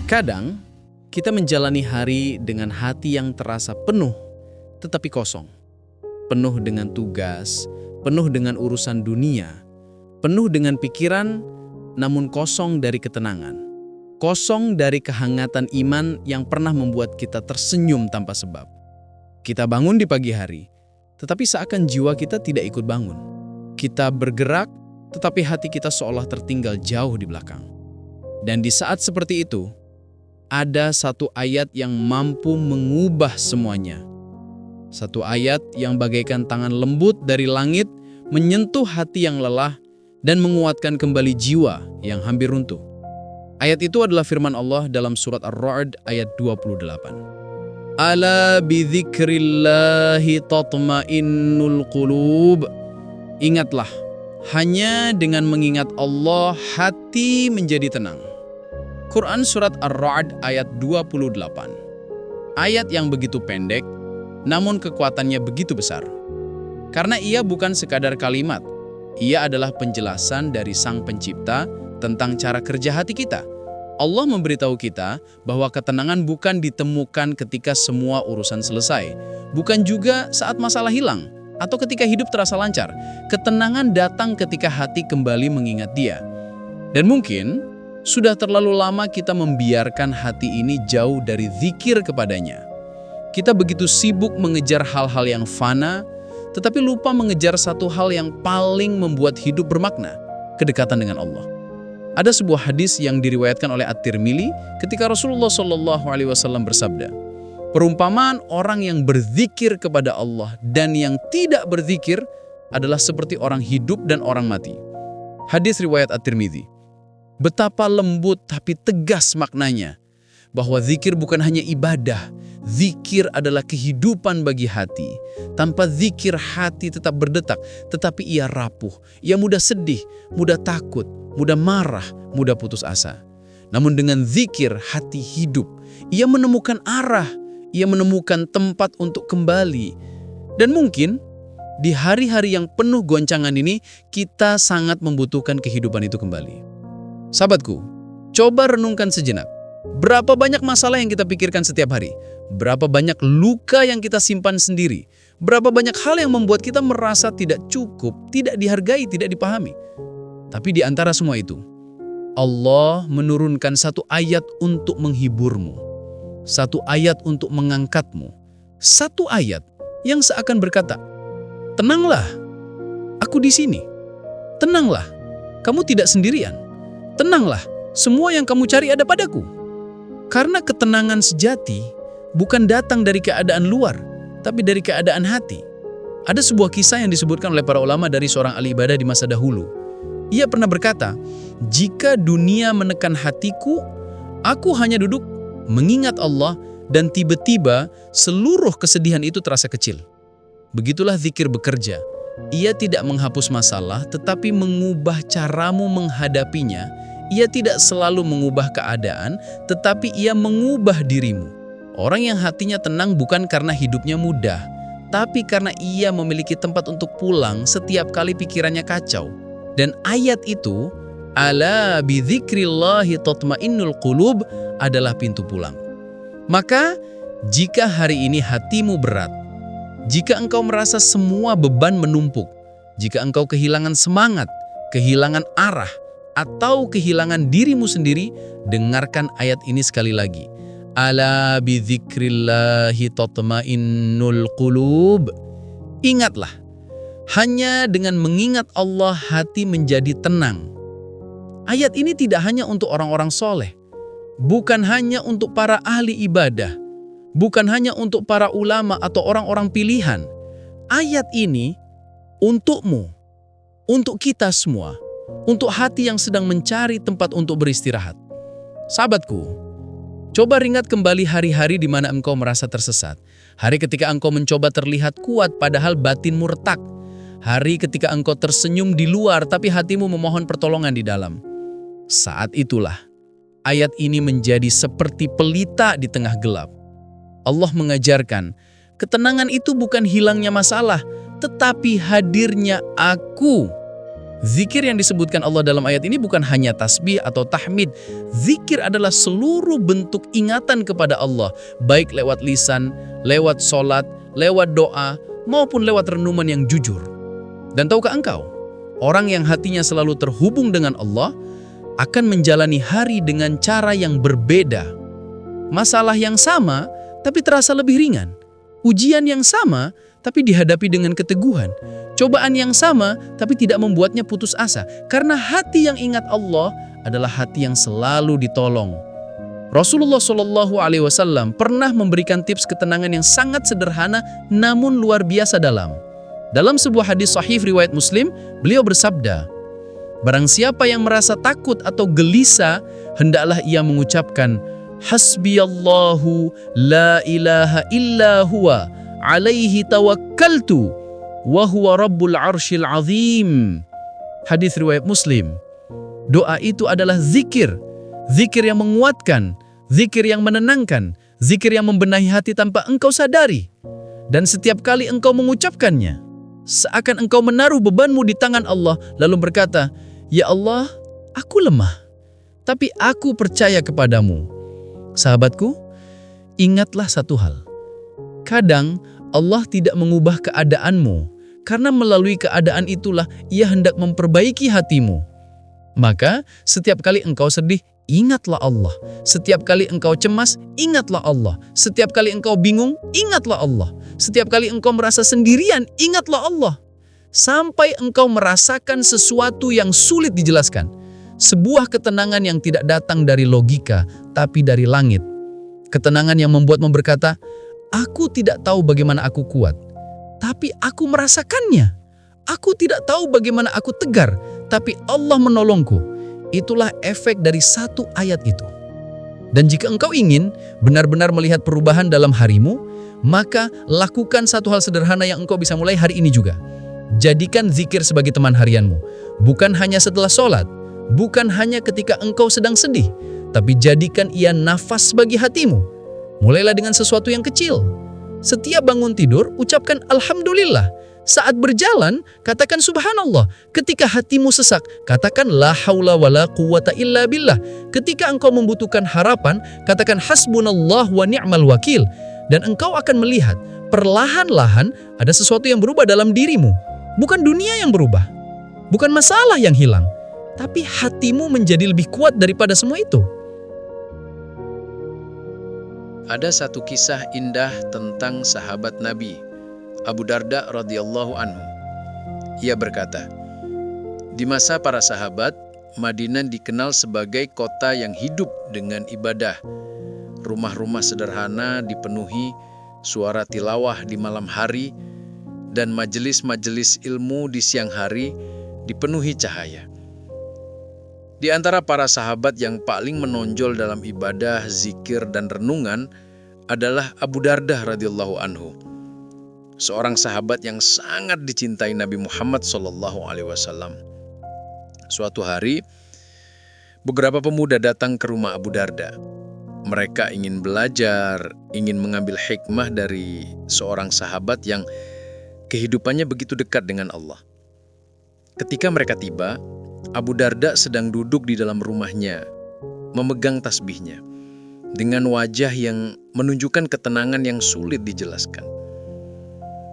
Kadang, kita menjalani hari dengan hati yang terasa penuh, tetapi kosong. Penuh dengan tugas, penuh dengan urusan dunia, penuh dengan pikiran, namun kosong dari ketenangan. Kosong dari kehangatan iman yang pernah membuat kita tersenyum tanpa sebab. Kita bangun di pagi hari, tetapi seakan jiwa kita tidak ikut bangun. Kita bergerak, tetapi hati kita seolah tertinggal jauh di belakang. Dan di saat seperti itu, ada satu ayat yang mampu mengubah semuanya. Satu ayat yang bagaikan tangan lembut dari langit menyentuh hati yang lelah dan menguatkan kembali jiwa yang hampir runtuh. Ayat itu adalah firman Allah dalam surat Ar-Ra'd ayat 28. Ala bidzikrillahi tatma'innul qulub. Ingatlah, hanya dengan mengingat Allah hati menjadi tenang. Quran Surat Ar-Ra'd ayat 28. Ayat yang begitu pendek, namun kekuatannya begitu besar. Karena ia bukan sekadar kalimat, ia adalah penjelasan dari Sang Pencipta tentang cara kerja hati kita. Allah memberitahu kita bahwa ketenangan bukan ditemukan ketika semua urusan selesai, bukan juga saat masalah hilang, atau ketika hidup terasa lancar. Ketenangan datang ketika hati kembali mengingat Dia. Dan mungkin sudah terlalu lama kita membiarkan hati ini jauh dari zikir kepadanya. Kita begitu sibuk mengejar hal-hal yang fana, tetapi lupa mengejar satu hal yang paling membuat hidup bermakna, kedekatan dengan Allah. Ada sebuah hadis yang diriwayatkan oleh At-Tirmidzi ketika Rasulullah SAW bersabda, perumpamaan orang yang berzikir kepada Allah dan yang tidak berzikir adalah seperti orang hidup dan orang mati. Hadis riwayat At-Tirmidzi. Betapa lembut tapi tegas maknanya, bahwa zikir bukan hanya ibadah, zikir adalah kehidupan bagi hati. Tanpa zikir hati tetap berdetak, tetapi ia rapuh, ia mudah sedih, mudah takut, mudah marah, mudah putus asa. Namun dengan zikir hati hidup, ia menemukan arah, ia menemukan tempat untuk kembali. Dan mungkin di hari-hari yang penuh goncangan ini, kita sangat membutuhkan kehidupan itu kembali. Sahabatku, coba renungkan sejenak. Berapa banyak masalah yang kita pikirkan setiap hari? Berapa banyak luka yang kita simpan sendiri? Berapa banyak hal yang membuat kita merasa tidak cukup, tidak dihargai, tidak dipahami? Tapi di antara semua itu, Allah menurunkan satu ayat untuk menghiburmu. Satu ayat untuk mengangkatmu. Satu ayat yang seakan berkata, tenanglah, aku di sini. Tenanglah, kamu tidak sendirian. Tenanglah, semua yang kamu cari ada padaku. Karena ketenangan sejati bukan datang dari keadaan luar, tapi dari keadaan hati. Ada sebuah kisah yang disebutkan oleh para ulama dari seorang ahli ibadah di masa dahulu. Ia pernah berkata, jika dunia menekan hatiku, aku hanya duduk mengingat Allah dan tiba-tiba seluruh kesedihan itu terasa kecil. Begitulah zikir bekerja. Ia tidak menghapus masalah, tetapi mengubah caramu menghadapinya. Ia tidak selalu mengubah keadaan, tetapi ia mengubah dirimu. Orang yang hatinya tenang bukan karena hidupnya mudah, tapi karena ia memiliki tempat untuk pulang setiap kali pikirannya kacau. Dan ayat itu, ala bidzikrillahi tatma'innul qulub, adalah pintu pulang. Maka, jika hari ini hatimu berat, jika engkau merasa semua beban menumpuk, jika engkau kehilangan semangat, kehilangan arah, atau kehilangan dirimu sendiri, dengarkan ayat ini sekali lagi. Ala bidzikrillahi tatma'innul qulub. Ingatlah, hanya dengan mengingat Allah hati menjadi tenang. Ayat ini tidak hanya untuk orang-orang soleh, bukan hanya untuk para ahli ibadah, bukan hanya untuk para ulama atau orang-orang pilihan. Ayat ini untukmu, untuk kita semua, untuk hati yang sedang mencari tempat untuk beristirahat. Sahabatku, coba ingat kembali hari-hari di mana engkau merasa tersesat. Hari ketika engkau mencoba terlihat kuat padahal batinmu retak. Hari ketika engkau tersenyum di luar tapi hatimu memohon pertolongan di dalam. Saat itulah ayat ini menjadi seperti pelita di tengah gelap. Allah mengajarkan, ketenangan itu bukan hilangnya masalah, tetapi hadirnya Aku. Zikir yang disebutkan Allah dalam ayat ini bukan hanya tasbih atau tahmid. Zikir adalah seluruh bentuk ingatan kepada Allah, baik lewat lisan, lewat sholat, lewat doa, maupun lewat renungan yang jujur. Dan tahukah engkau, orang yang hatinya selalu terhubung dengan Allah akan menjalani hari dengan cara yang berbeda. Masalah yang sama, tapi terasa lebih ringan. Ujian yang sama, tapi dihadapi dengan keteguhan. Cobaan yang sama, tapi tidak membuatnya putus asa. Karena hati yang ingat Allah adalah hati yang selalu ditolong. Rasulullah SAW pernah memberikan tips ketenangan yang sangat sederhana namun luar biasa dalam. Dalam sebuah hadis sahih riwayat Muslim, beliau bersabda, "Barang siapa yang merasa takut atau gelisah, hendaklah ia mengucapkan, Hasbiyallahu la ilaha illa huwa alaihi tawakkaltu wa huwa rabbul arsyil azim." Hadis riwayat Muslim. Doa itu adalah zikir. Zikir yang menguatkan, zikir yang menenangkan, zikir yang membenahi hati tanpa engkau sadari. Dan setiap kali engkau mengucapkannya, seakan engkau menaruh bebanmu di tangan Allah, lalu berkata, "Ya Allah, aku lemah, tapi aku percaya kepadamu." Sahabatku, ingatlah satu hal. Kadang Allah tidak mengubah keadaanmu, karena melalui keadaan itulah Ia hendak memperbaiki hatimu. Maka, setiap kali engkau sedih, ingatlah Allah. Setiap kali engkau cemas, ingatlah Allah. Setiap kali engkau bingung, ingatlah Allah. Setiap kali engkau merasa sendirian, ingatlah Allah. Sampai engkau merasakan sesuatu yang sulit dijelaskan. Sebuah ketenangan yang tidak datang dari logika, tapi dari langit. Ketenangan yang membuatmu berkata, "Aku tidak tahu bagaimana aku kuat, tapi aku merasakannya. Aku tidak tahu bagaimana aku tegar, tapi Allah menolongku." Itulah efek dari satu ayat itu. Dan jika engkau ingin benar-benar melihat perubahan dalam harimu, maka lakukan satu hal sederhana yang engkau bisa mulai hari ini juga. Jadikan zikir sebagai teman harianmu. Bukan hanya setelah sholat, bukan hanya ketika engkau sedang sedih, tapi jadikan ia nafas bagi hatimu. Mulailah dengan sesuatu yang kecil. Setiap bangun tidur, ucapkan Alhamdulillah. Saat berjalan, katakan Subhanallah. Ketika hatimu sesak, katakan La haula wa la quwata illa billah. Ketika engkau membutuhkan harapan, katakan Hasbunallah wa ni'mal wakil. Dan engkau akan melihat, perlahan-lahan ada sesuatu yang berubah dalam dirimu. Bukan dunia yang berubah, bukan masalah yang hilang, tapi hatimu menjadi lebih kuat daripada semua itu. Ada satu kisah indah tentang sahabat Nabi, Abu Darda radhiyallahu anhu. Ia berkata, di masa para sahabat, Madinah dikenal sebagai kota yang hidup dengan ibadah. Rumah-rumah sederhana dipenuhi suara tilawah di malam hari, dan majelis-majelis ilmu di siang hari dipenuhi cahaya. Di antara para sahabat yang paling menonjol dalam ibadah, zikir, dan renungan adalah Abu Darda radhiyallahu anhu. Seorang sahabat yang sangat dicintai Nabi Muhammad SAW. Suatu hari, beberapa pemuda datang ke rumah Abu Darda. Mereka ingin belajar, ingin mengambil hikmah dari seorang sahabat yang kehidupannya begitu dekat dengan Allah. Ketika mereka tiba, Abu Darda sedang duduk di dalam rumahnya, memegang tasbihnya, dengan wajah yang menunjukkan ketenangan yang sulit dijelaskan.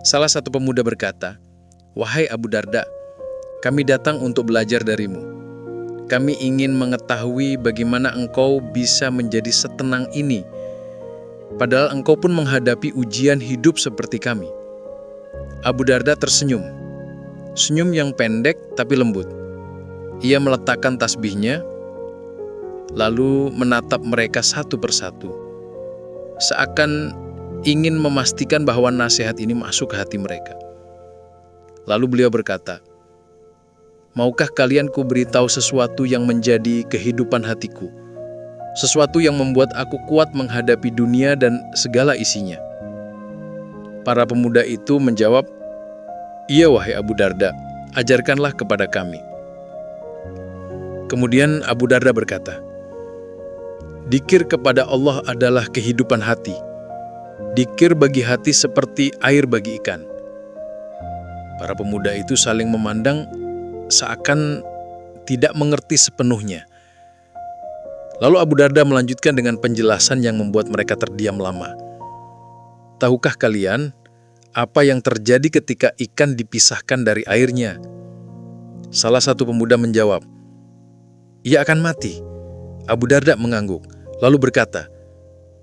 Salah satu pemuda berkata, "Wahai Abu Darda, kami datang untuk belajar darimu. Kami ingin mengetahui bagaimana engkau bisa menjadi setenang ini, padahal engkau pun menghadapi ujian hidup seperti kami." Abu Darda tersenyum, senyum yang pendek tapi lembut. Ia meletakkan tasbihnya, lalu menatap mereka satu persatu, seakan ingin memastikan bahwa nasihat ini masuk ke hati mereka. Lalu beliau berkata, "Maukah kalian ku beritahu sesuatu yang menjadi kehidupan hatiku? Sesuatu yang membuat aku kuat menghadapi dunia dan segala isinya?" Para pemuda itu menjawab, "Iya wahai Abu Darda, ajarkanlah kepada kami." Kemudian Abu Darda berkata, "Dikir kepada Allah adalah kehidupan hati. Dikir bagi hati seperti air bagi ikan." Para pemuda itu saling memandang, seakan tidak mengerti sepenuhnya. Lalu Abu Darda melanjutkan dengan penjelasan yang membuat mereka terdiam lama. Tahukah kalian apa yang terjadi ketika ikan dipisahkan dari airnya? Salah satu pemuda menjawab, ia akan mati. Abu Darda mengangguk, lalu berkata,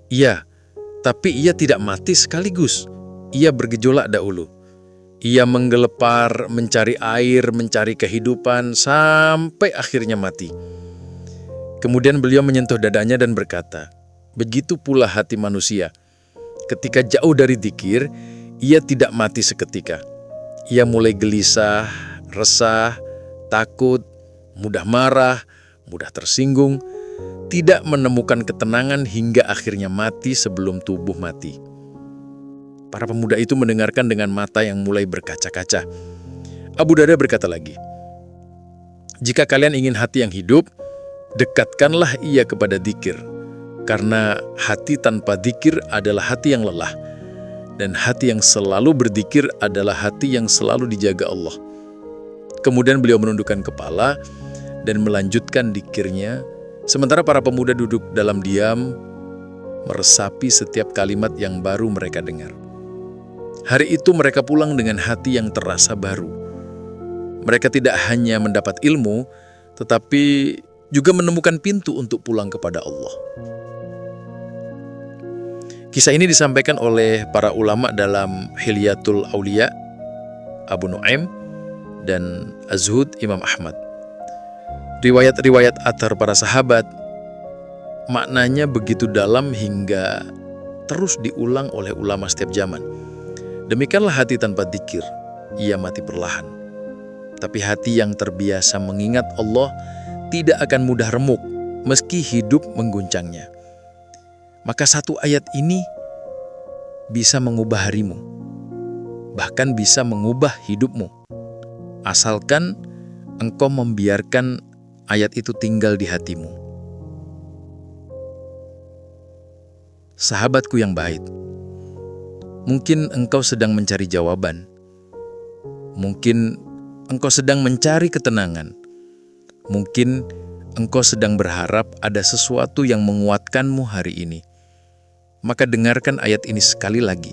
iya, tapi ia tidak mati sekaligus. Ia bergejolak dahulu. Ia menggelepar, mencari air, mencari kehidupan, sampai akhirnya mati. Kemudian beliau menyentuh dadanya dan berkata, begitu pula hati manusia. Ketika jauh dari dzikir, ia tidak mati seketika. Ia mulai gelisah, resah, takut, mudah marah, mudah tersinggung, tidak menemukan ketenangan hingga akhirnya mati sebelum tubuh mati. Para pemuda itu mendengarkan dengan mata yang mulai berkaca-kaca. Abu Darda berkata lagi, jika kalian ingin hati yang hidup, dekatkanlah ia kepada dzikir, karena hati tanpa dzikir adalah hati yang lelah, dan hati yang selalu berzikir adalah hati yang selalu dijaga Allah. Kemudian beliau menundukkan kepala dan melanjutkan dzikirnya, sementara para pemuda duduk dalam diam, meresapi setiap kalimat yang baru mereka dengar. Hari itu mereka pulang dengan hati yang terasa baru. Mereka tidak hanya mendapat ilmu, tetapi juga menemukan pintu untuk pulang kepada Allah. Kisah ini disampaikan oleh para ulama dalam Hilyatul Auliya, Abu Nuaim, dan Az-Zuhud Imam Ahmad. Riwayat-riwayat athar para sahabat, maknanya begitu dalam hingga terus diulang oleh ulama setiap zaman. Demikianlah hati tanpa dzikir, ia mati perlahan. Tapi hati yang terbiasa mengingat Allah tidak akan mudah remuk meski hidup mengguncangnya. Maka satu ayat ini bisa mengubah harimu, bahkan bisa mengubah hidupmu, asalkan engkau membiarkan ayat itu tinggal di hatimu. Sahabatku yang baik, mungkin engkau sedang mencari jawaban, mungkin engkau sedang mencari ketenangan, mungkin engkau sedang berharap ada sesuatu yang menguatkanmu hari ini. Maka dengarkan ayat ini sekali lagi,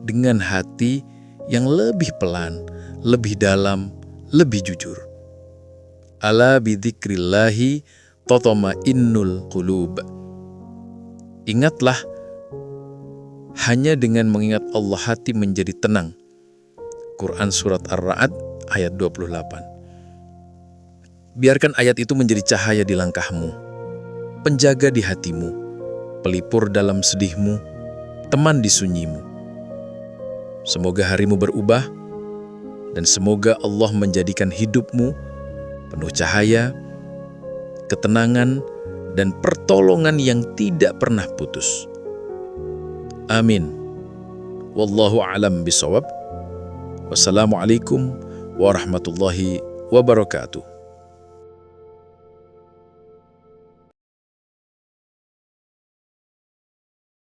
dengan hati yang lebih pelan, lebih dalam, lebih jujur. Ala bidzikrillahi tatma'innul qulub. Ingatlah, hanya dengan mengingat Allah hati menjadi tenang. Quran Surat Ar-Ra'd ayat 28. Biarkan ayat itu menjadi cahaya di langkahmu, penjaga di hatimu, pelipur dalam sedihmu, teman di sunyimu. Semoga harimu berubah, dan semoga Allah menjadikan hidupmu penuh cahaya, ketenangan, dan pertolongan yang tidak pernah putus. Amin. Wallahu a'lam bishawab. Wassalamualaikum warahmatullahi wabarakatuh.